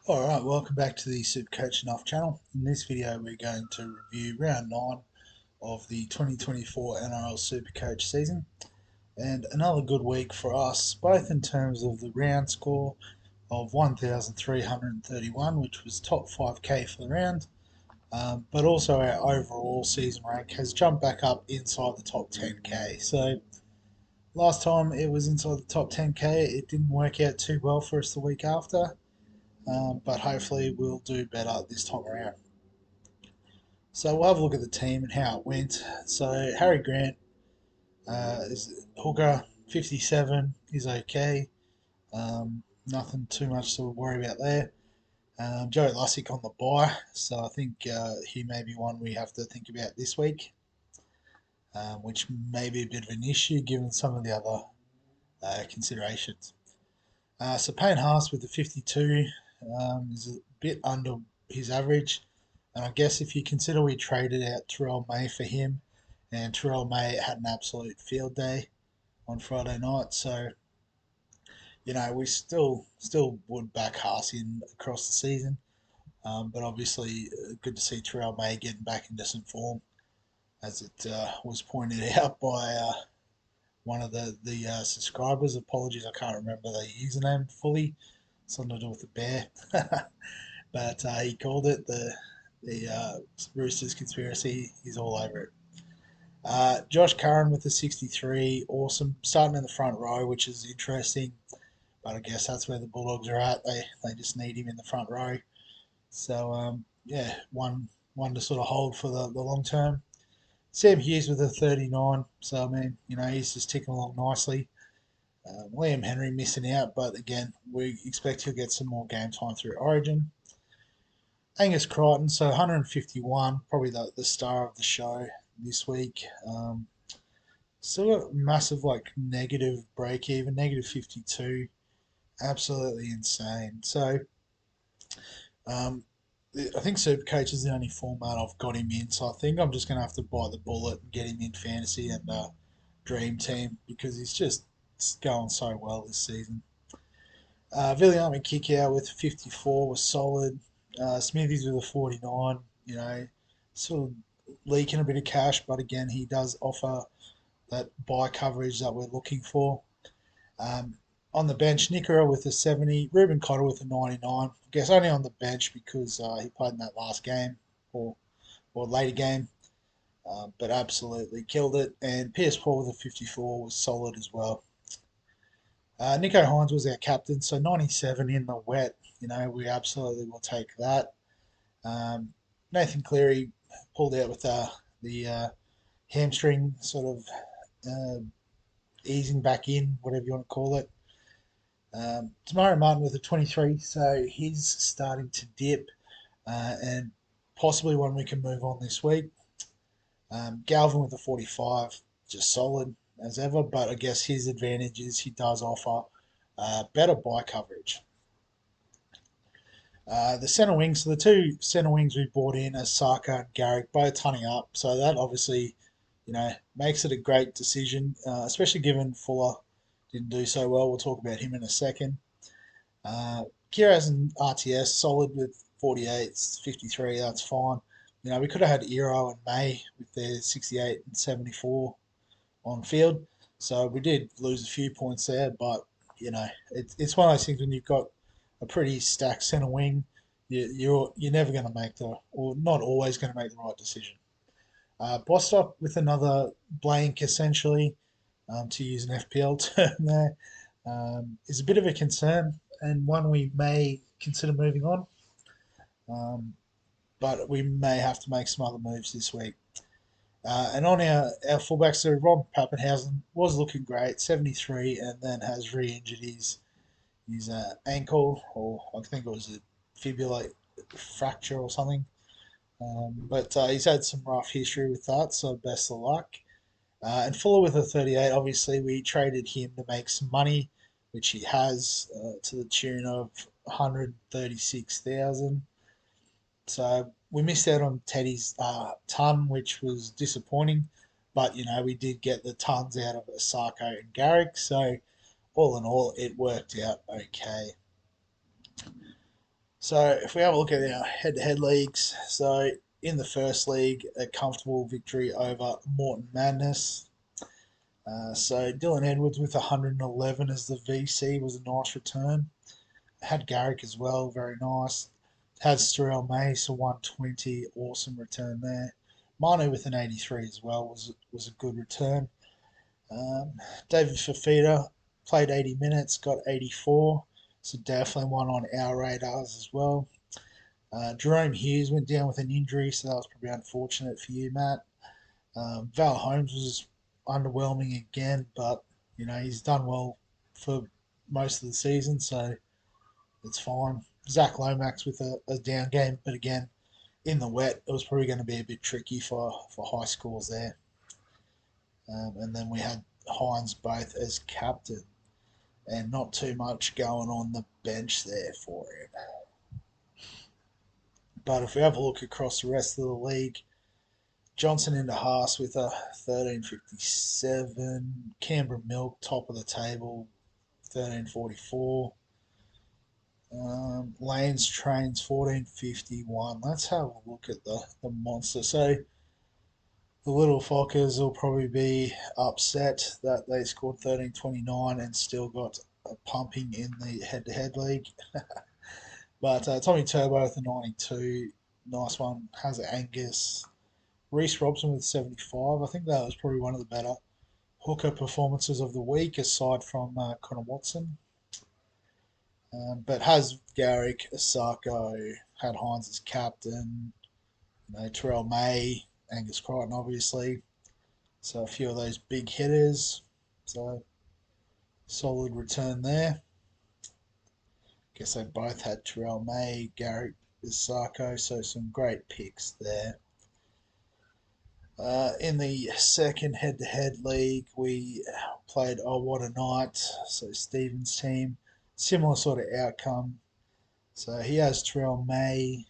Alright, welcome back to the SuperCoach and Off channel. In this video we're going to review round 9 of the 2024 NRL SuperCoach season, and another good week for us, both in terms of the round score of 1,331, which was top 5k for the round, but also our overall season rank has jumped back up inside the top 10k. So last time it was inside the top 10k, it didn't work out too well for us the week after. But hopefully we'll do better this time around. So we'll have a look at the team and how it went. So Harry Grant is hooker, 57, is okay. Nothing too much to worry about there. Joe Lussick on the bye, so I think he may be one we have to think about this week, which may be a bit of an issue given some of the other considerations. So Payne Haas with the 52 is a bit under his average. And I guess if you consider we traded out Terrell May for him, and Terrell May had an absolute field day on Friday night, so we still would back Haas in across the season. But obviously, good to see Terrell May getting back into some form, as it was pointed out by one of the subscribers. Apologies, I can't remember the username fully. Something to do with the bear, but he called it the Roosters conspiracy. He's all over it. Josh Curran with the 63, awesome. Starting in the front row, which is interesting, but I guess that's where the Bulldogs are at. They just need him in the front row. So yeah, one to sort of hold for the long term. Sam Hughes with a 39, so I mean, he's just ticking along nicely. Liam Henry missing out, but again, we expect he'll get some more game time through Origin. Angus Crichton, so 151, probably the star of the show this week. Still got massive negative break even, negative 52, absolutely insane. So I think Supercoach is the only format I've got him in, so I think I'm just going to have to bite the bullet and get him in fantasy and Dream Team, because he's just going so well this season. Viliami Kikau with 54 was solid. Smithies with a 49, sort of leaking a bit of cash, but again, he does offer that buy coverage that we're looking for. On the bench, Nickera with a 70, Ruben Cotter with a 99. I guess only on the bench because he played in that last game or later game, but absolutely killed it. And Pierce Paul with a 54 was solid as well. Nico Hines was our captain, so 97 in the wet. We absolutely will take that. Nathan Cleary pulled out with the hamstring sort of easing back in, whatever you want to call it. Tamari Martin with a 23, so he's starting to dip, and possibly one we can move on this week. Galvin with a 45, just solid as ever, but I guess his advantage is he does offer better buy coverage. The centre wings, so the two centre wings we brought in as Saka and Garrick, both hunting up, so that obviously, makes it a great decision, especially given Fuller didn't do so well. We'll talk about him in a second. Kiraz and RTS, solid with 48, 53, that's fine. We could have had Eero and May with their 68 and 74 on field, so we did lose a few points there, but it's one of those things when you've got a pretty stacked centre wing, you're never going to make or not always going to make the right decision. Bostock with another blank, essentially, to use an FPL term there, is a bit of a concern and one we may consider moving on, but we may have to make some other moves this week. And on our fullbacks, so Rob Pappenhausen was looking great, 73, and then has re-injured his ankle, or I think it was a fibula fracture or something. But he's had some rough history with that, so best of luck. And Fuller with a 38, obviously we traded him to make some money, which he has, to the tune of 136,000. So we missed out on Teddy's ton, which was disappointing. But, we did get the tons out of Osako and Garrick. So, all in all, it worked out okay. So, if we have a look at our head to head leagues, so in the first league, a comfortable victory over Morton Madness. So, Dylan Edwards with 111 as the VC was a nice return. Had Garrick as well, very nice. Had Sterrell Mace, a 120, awesome return there. Manu with an 83 as well was a good return. David Fafita played 80 minutes, got 84, so definitely one on our radars as well. Jerome Hughes went down with an injury, so that was probably unfortunate for you, Matt. Val Holmes was underwhelming again, but he's done well for most of the season, so it's fine. Zach Lomax with a down game, but again, in the wet, it was probably going to be a bit tricky for high scores there. And then we had Hines both as captain, and not too much going on the bench there for him. But if we have a look across the rest of the league, Johnson into Haas with a 13.57. Canberra Milk top of the table, 13.44. Lanes Trains 14.51. Let's have a look at the monster. So the Little Fockers will probably be upset that they scored 13.29 and still got a pumping in the head to head league. But Tommy Turbo with a 92. Nice one. Has Angus. Reece Robson with 75. I think that was probably one of the better hooker performances of the week, aside from Connor Watson. But has Garrick, Osako, had Hines as captain, Terrell May, Angus Crichton, obviously. So a few of those big hitters. So solid return there. Guess they both had Terrell May, Garrick, Osako, so some great picks there. In the second head-to-head league, we played Oh What a Night, so Stephen's team. Similar sort of outcome. So he has Terrell May,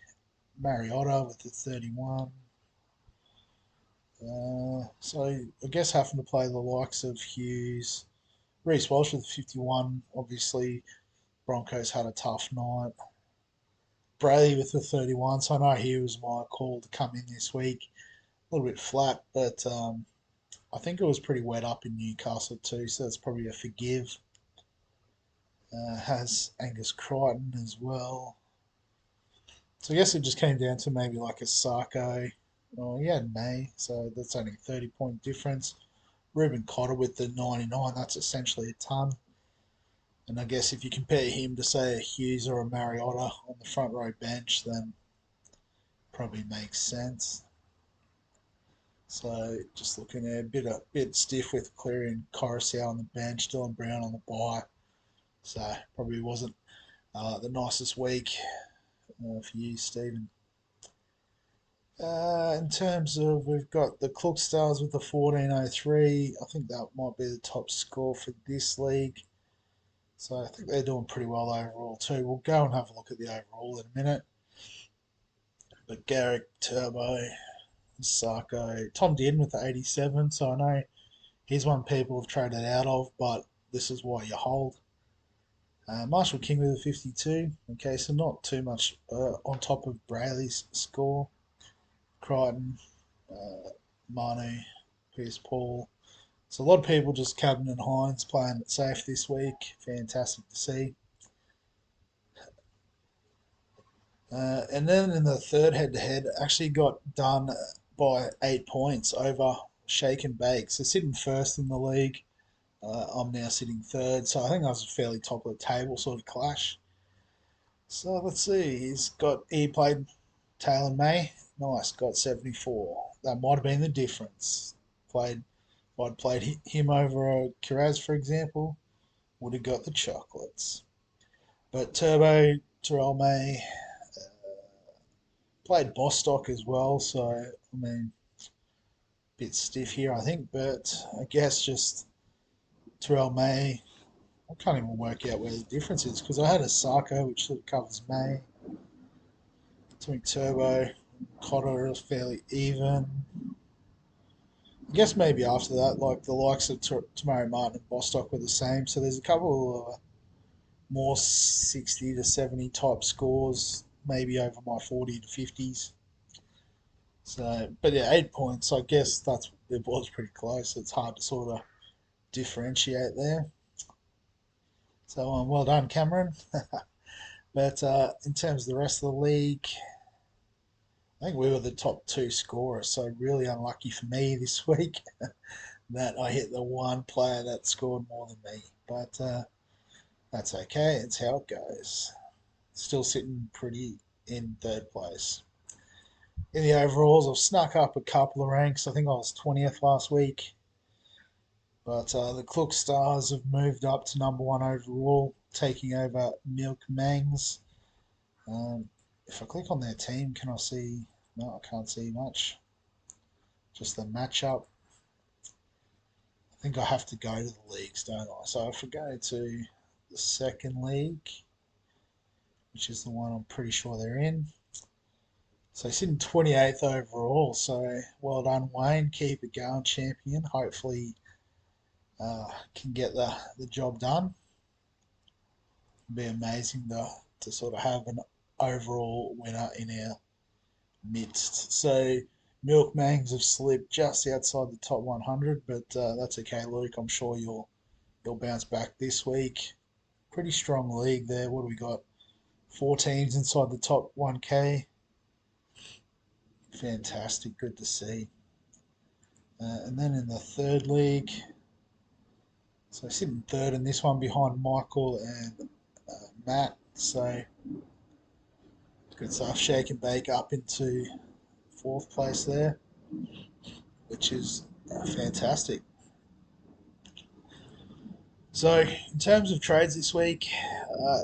Mariota with the 31. So I guess having to play the likes of Hughes, Reece Walsh with 51. Obviously, Broncos had a tough night. Braley with the 31. So I know he was my call to come in this week. A little bit flat, but I think it was pretty wet up in Newcastle too, so that's probably a forgive. Has Angus Crichton as well. So I guess it just came down to maybe like a Sarko. Well, he had May, so that's only a 30-point difference. Ruben Cotter with the 99, that's essentially a ton. And I guess if you compare him to, say, a Hughes or a Mariota on the front row bench, then probably makes sense. So just looking at a bit stiff with Cleary and Coruscant on the bench, Dylan Brown on the bye. So probably wasn't the nicest week for you, Stephen. In terms of, we've got the Clook Stars with the 14.03. I think that might be the top score for this league. So I think they're doing pretty well overall too. We'll go and have a look at the overall in a minute. But Garrick, Turbo, Sarko, Tom Dearden with the 87. So I know he's one people have traded out of, but this is why you hold. Marshall King with a 52. Okay, so not too much on top of Brayley's score. Crichton, Manu, Pierce Paul. So a lot of people just Cabin and Hines playing it safe this week. Fantastic to see. And then in the third head-to-head, actually got done by 8 points over Shake and Bake. So sitting first in the league. I'm now sitting third, so I think I was fairly top of the table sort of clash. So let's see. He played Taylor May. Nice, got 74. That might have been the difference. If I'd played him over a Kiraz, for example, would have got the chocolates. But Turbo, Terrell May, played Bostock as well, so I mean, a bit stiff here, I think, but I guess just Terrell May. I can't even work out where the difference is because I had a Sarko which sort of covers May. Between Turbo, Cotter is fairly even. I guess maybe after that, like the likes of Tamari Martin and Bostock were the same. So there's a couple of more 60 to 70 type scores, maybe over my 40 to 50s. So, but yeah, 8 points. I guess it was pretty close. It's hard to sort of differentiate there. So, well done, Cameron. But in terms of the rest of the league, I think we were the top two scorers. So really unlucky for me this week that I hit the one player that scored more than me. But that's okay. It's how it goes. Still sitting pretty in third place. In the overalls, I've snuck up a couple of ranks. I think I was 20th last week. But the Klook Stars have moved up to number one overall, taking over Milk Mangs. If I click on their team, can I see? No, I can't see much. Just the matchup. I think I have to go to the leagues, don't I? So if I go to the second league, which is the one I'm pretty sure they're in. So sitting 28th overall. So well done, Wayne. Keep it going, champion. Hopefully can get the job done. It'd be amazing to sort of have an overall winner in our midst. So Milkmangs have slipped just outside the top 100, but that's okay, Luke. I'm sure you'll bounce back this week. Pretty strong league there. What do we got? 4 teams inside the top 1K. Fantastic. Good to see. And then in the third league, so sitting third in this one behind Michael and Matt. So good stuff. Shake and bake up into fourth place there, which is fantastic. So, in terms of trades this week,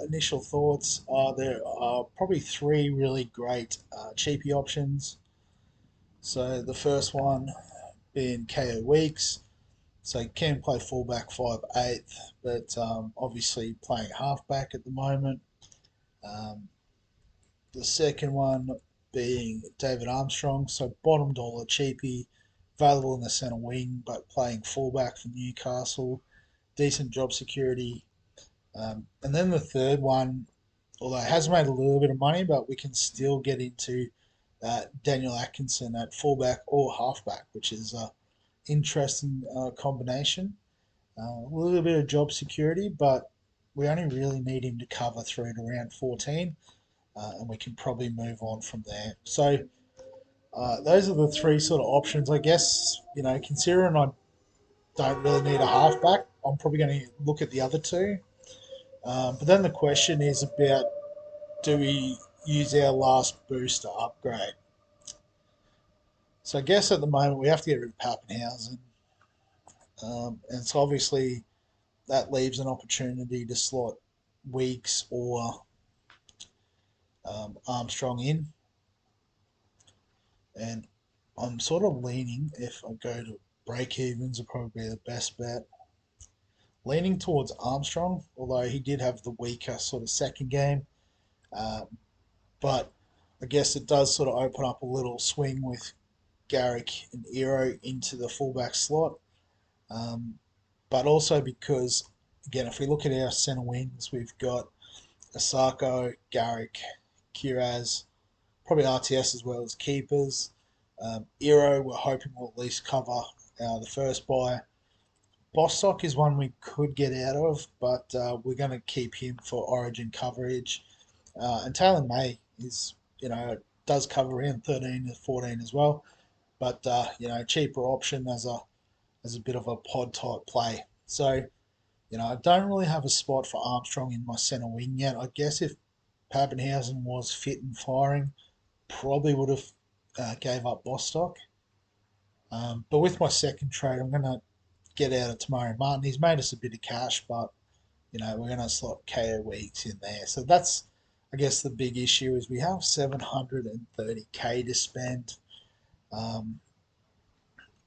initial thoughts are there are probably 3 really great cheapy options. So, the first one being KO Weeks. So, can play fullback 5/8, but obviously playing halfback at the moment. Um, the second one being David Armstrong. So, bottom dollar cheapy, available in the centre wing, but playing fullback for Newcastle. Decent job security. And then the third one, although it has made a little bit of money, but we can still get into Daniel Atkinson at fullback or halfback, which is an interesting combination. A little bit of job security, but we only really need him to cover through to round 14, and we can probably move on from there. So those are the 3 sort of options, I guess. Considering I don't really need a halfback, I'm probably going to look at the other 2. But then the question is about, do we use our last booster upgrade? So I guess at the moment we have to get rid of Pappenhausen. And so obviously that leaves an opportunity to slot Weeks or Armstrong in. And I'm sort of leaning, if I go to break evens, would probably be the best bet. Leaning towards Armstrong, although he did have the weaker sort of second game. But I guess it does sort of open up a little swing with Garrick and Ero into the fullback slot. But also because, again, if we look at our centre wings, we've got Asako, Garrick, Kiraz, probably RTS as well as keepers. Ero, we're hoping will at least cover the first bye. Bostock is one we could get out of, but we're going to keep him for origin coverage. And Taylor May is, does cover around 13 to 14 as well, but cheaper option as a bit of a pod type play. So, I don't really have a spot for Armstrong in my centre wing yet. I guess if Pappenhausen was fit and firing, probably would have gave up Bostock. But with my second trade, I'm going to get out of Tamari Martin. He's made us a bit of cash, but we're going to slot KO Weeks in there. So that's, I guess, the big issue is we have 730k to spend,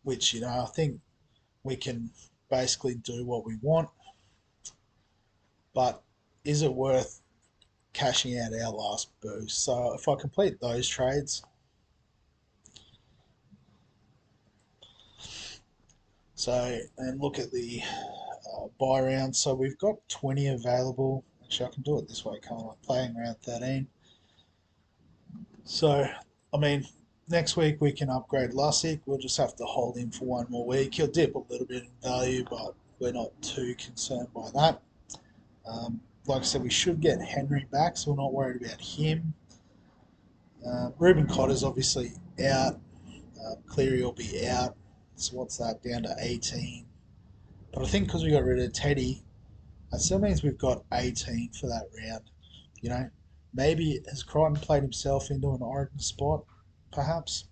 which I think we can basically do what we want. But is it worth cashing out our last boost? So if I complete those trades, So, and look at the buy round. So we've got 20 available. Actually, I can do it this way, can't I? Playing round 13. So, I mean, next week we can upgrade Lussick. We'll just have to hold him for one more week. He'll dip a little bit in value, but we're not too concerned by that. Like I said, we should get Henry back, so we're not worried about him. Ruben Cotter's obviously out. Cleary will be out. So what's that? Down to 18. But I think because we got rid of Teddy, that still means we've got 18 for that round. You know, maybe has Crichton played himself into an Origin spot, perhaps?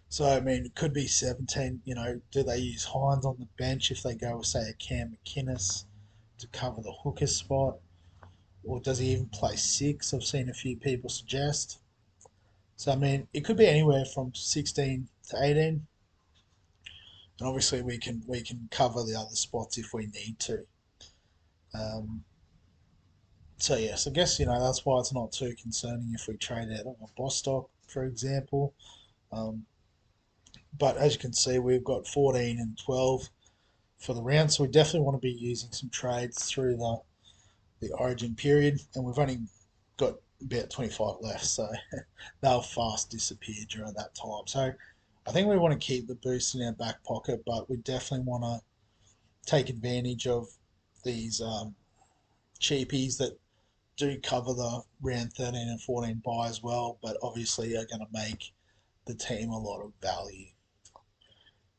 So, I mean, it could be 17. You know, do they use Hines on the bench if they go with, say, a Cam McInnes to cover the hooker spot? Or does he even play six? I've seen a few people suggest. So, I mean, it could be anywhere from 16 to 18. And obviously, we can cover the other spots if we need to. Um, so, yes, I guess, that's why it's not too concerning if we trade out of a Bostock, for example. Um, but as you can see, we've got 14 and 12 for the round, so we definitely want to be using some trades through the origin period, and we've only got about 25 left, so they'll fast disappear during that time. So I think we want to keep the boost in our back pocket, but we definitely want to take advantage of these cheapies that do cover the round 13 and 14 buy as well, but obviously are going to make the team a lot of value.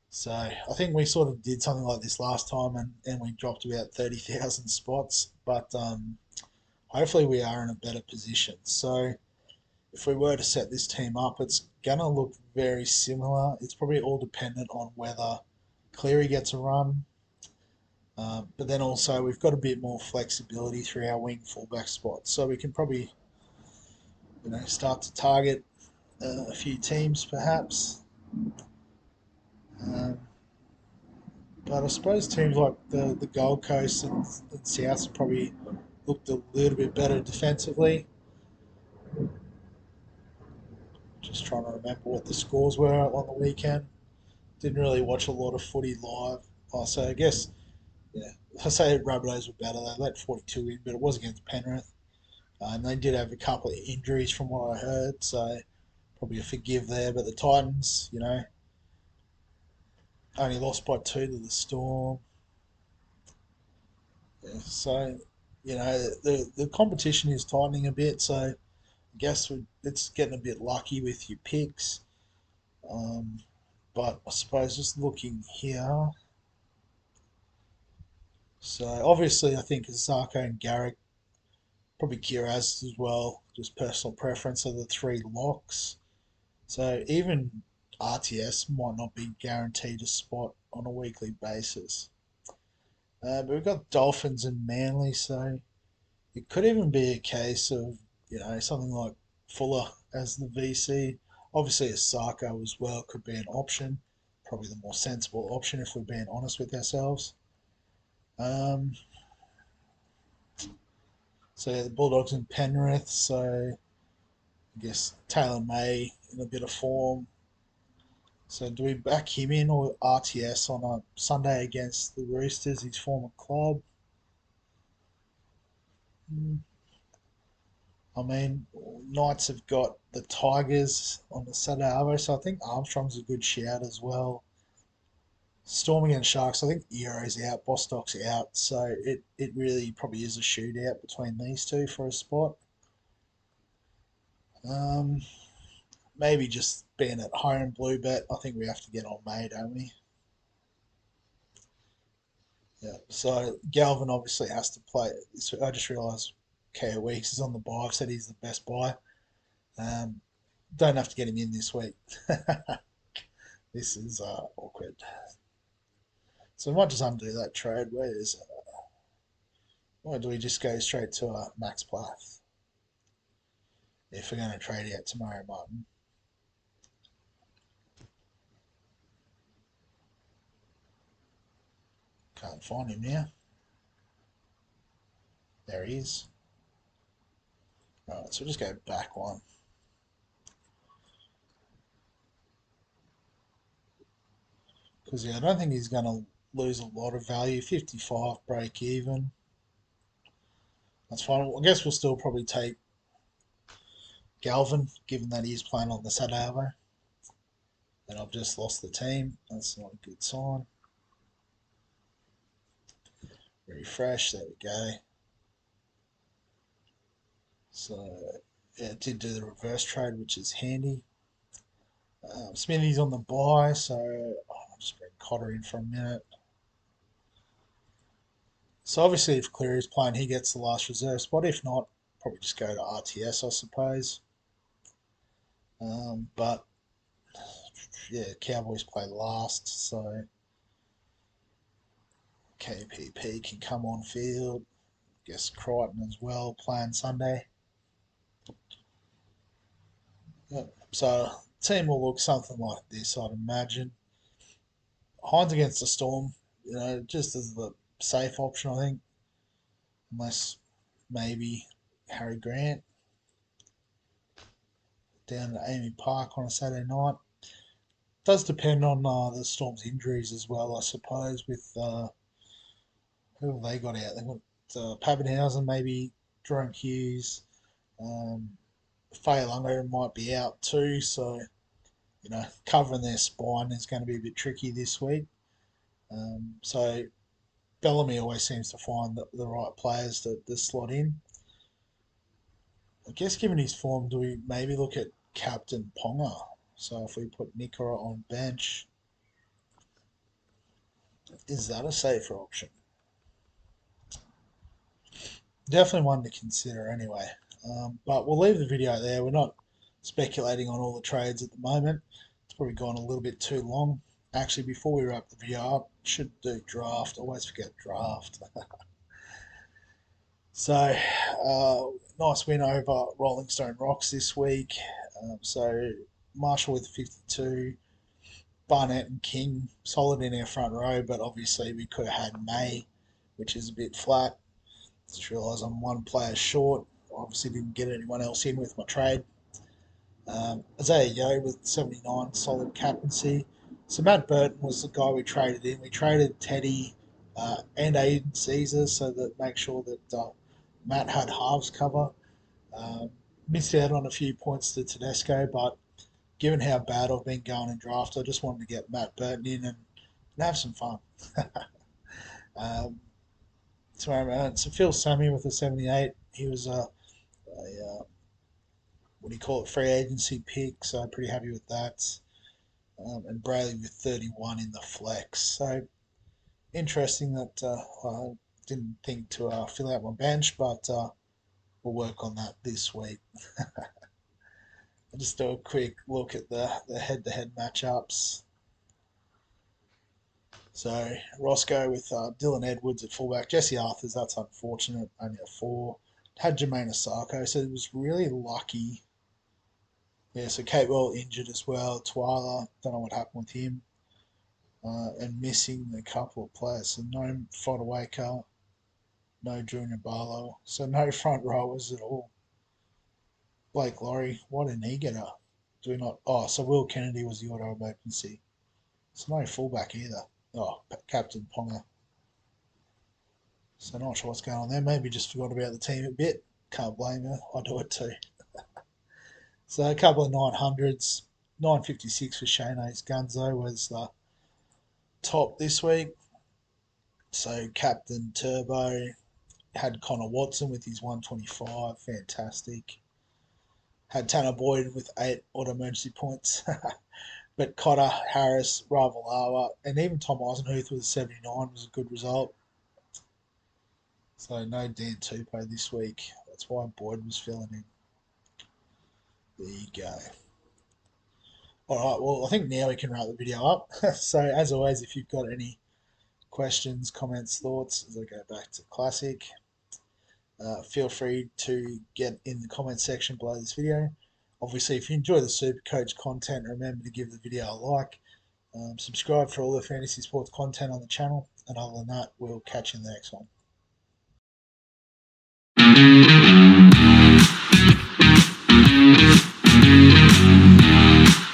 So I think we sort of did something like this last time, and we dropped about 30,000 spots, but hopefully we are in a better position. So if we were to set this team up, it's going to look very similar. It's probably all dependent on whether Cleary gets a run, but then also we've got a bit more flexibility through our wing fullback spots. So we can probably start to target a few teams perhaps. Um, but I suppose teams like the Gold Coast and Souths probably looked a little bit better defensively. Just trying to remember what the scores were on the weekend. Didn't really watch a lot of footy live. So I guess, yeah, I say Rabbitohs were better. They let 42 in, but it was against Penrith. And they did have a couple of injuries from what I heard, so probably a forgive there. But the Titans, only lost by two to the Storm. Yeah, so, the competition is tightening a bit, so I guess it's getting a bit lucky with your picks. Um, but I suppose just looking here, so obviously I think Zarko and Garrick, probably Kiraz as well, just personal preference are the three locks. So even RTS might not be guaranteed a spot on a weekly basis. But we've got Dolphins and Manly, so it could even be a case of, something like Fuller as the VC. Obviously, a Sarko as well could be an option. Probably the more sensible option if we're being honest with ourselves. Um, so yeah, the Bulldogs and Penrith. So I guess Taylor May in a bit of form. So do we back him in or RTS on a Sunday against the Roosters, his former club? Hmm. I mean, Knights have got the Tigers on the Saturday Arvo, so I think Armstrong's a good shout as well. Storm against Sharks, I think Eero's out, Bostock's out, so it really probably is a shootout between these two for a spot. Um, Maybe just being at home blue bet, I think we have to get on May, don't we? Yeah. So Galvin obviously has to play. So I just realised KO Weeks is on the buy. I've said he's the best buy. Um, don't have to get him in this week. This is awkward. So we might just undo that trade. Or do we just go straight to Max Plath if we're going to trade out tomorrow, Martin? Can't find him now. There he is. Alright, so we'll just go back one. Because yeah, I don't think he's going to lose a lot of value. 55 break even. That's fine. I guess we'll still probably take Galvin, given that he's playing on the Saturday. And I've just lost the team. That's not a good sign. Refresh. There we go. So yeah, it did do the reverse trade, which is handy. Smithy's on the buy, so I'll just bring Cotter in for a minute. So obviously, if Cleary's playing, he gets the last reserve spot. If not, probably just go to RTS, I suppose. But yeah, Cowboys play last, so KPP can come on field. Guess Crichton as well, playing Sunday. Yep. So team will look something like this, I'd imagine. Hines against the Storm, just as the safe option, I think, unless maybe Harry Grant down at Amy Park on a Saturday night. Does depend on the Storm's injuries as well, I suppose. With who have they got out? They've got Pappenhausen, maybe Jerome Hughes. Faye Lungo might be out too, so covering their spine is going to be a bit tricky this week. So Bellamy always seems to find the right players to slot in. I guess given his form, do we maybe look at Captain Ponga? So if we put Nikora on bench, is that a safer option? Definitely one to consider anyway. But we'll leave the video there. We're not speculating on all the trades at the moment. It's probably gone a little bit too long. Actually, before we wrap the video up, should do draft. Always forget draft. So, nice win over Rolling Stone Rocks this week. So, Marshall with 52, Barnett and King solid in our front row, but obviously we could have had May, which is a bit flat. Just realised I'm one player short. Obviously didn't get anyone else in with my trade. Isaiah Yo with 79, solid captaincy. So Matt Burton was the guy we traded in. We traded Teddy and Aiden Caesar so that make sure that Matt had halves cover. Missed out on a few points to Tedesco, but given how bad I've been going in draft, I just wanted to get Matt Burton in and have some fun. So Phil Sammy with a 78. He was a what do you call it, free agency pick, so pretty happy with that. And Brayley with 31 in the flex. So interesting that I didn't think to fill out my bench, but we'll work on that this week. I'll just do a quick look at the head-to-head matchups. So Roscoe with Dylan Edwards at fullback. Jesse Arthurs, that's unfortunate, only a 4. Had Jermaine Asako, so it was really lucky. Yeah, so Catewell injured as well. Twyla, don't know what happened with him. And missing a couple of players. So no Fodawaker, no Junior Barlow. So no front rowers at all. Blake Laurie, why didn't he get up? Do we not? Oh, so Will Kennedy was the auto vacancy. So no fullback either. Oh, Captain Ponga. So not sure what's going on there. Maybe just forgot about the team a bit. Can't blame her. I do it too. So a couple of 900s. 956 for Shane Ace Gunzo was the top this week. So Captain Turbo had Connor Watson with his 125. Fantastic. Had Tanner Boyd with 8 auto emergency points. But Cotter, Harris, Ravalawa, and even Tom Eisenhuth with a 79 was a good result. So no Dan Tupou this week. That's why Boyd was filling in. There you go. All right, well, I think now we can wrap the video up. So as always, if you've got any questions, comments, thoughts, as I go back to Classic, feel free to get in the comment section below this video. Obviously, if you enjoy the SuperCoach content, remember to give the video a like. Subscribe for all the fantasy sports content on the channel. And other than that, we'll catch you in the next one.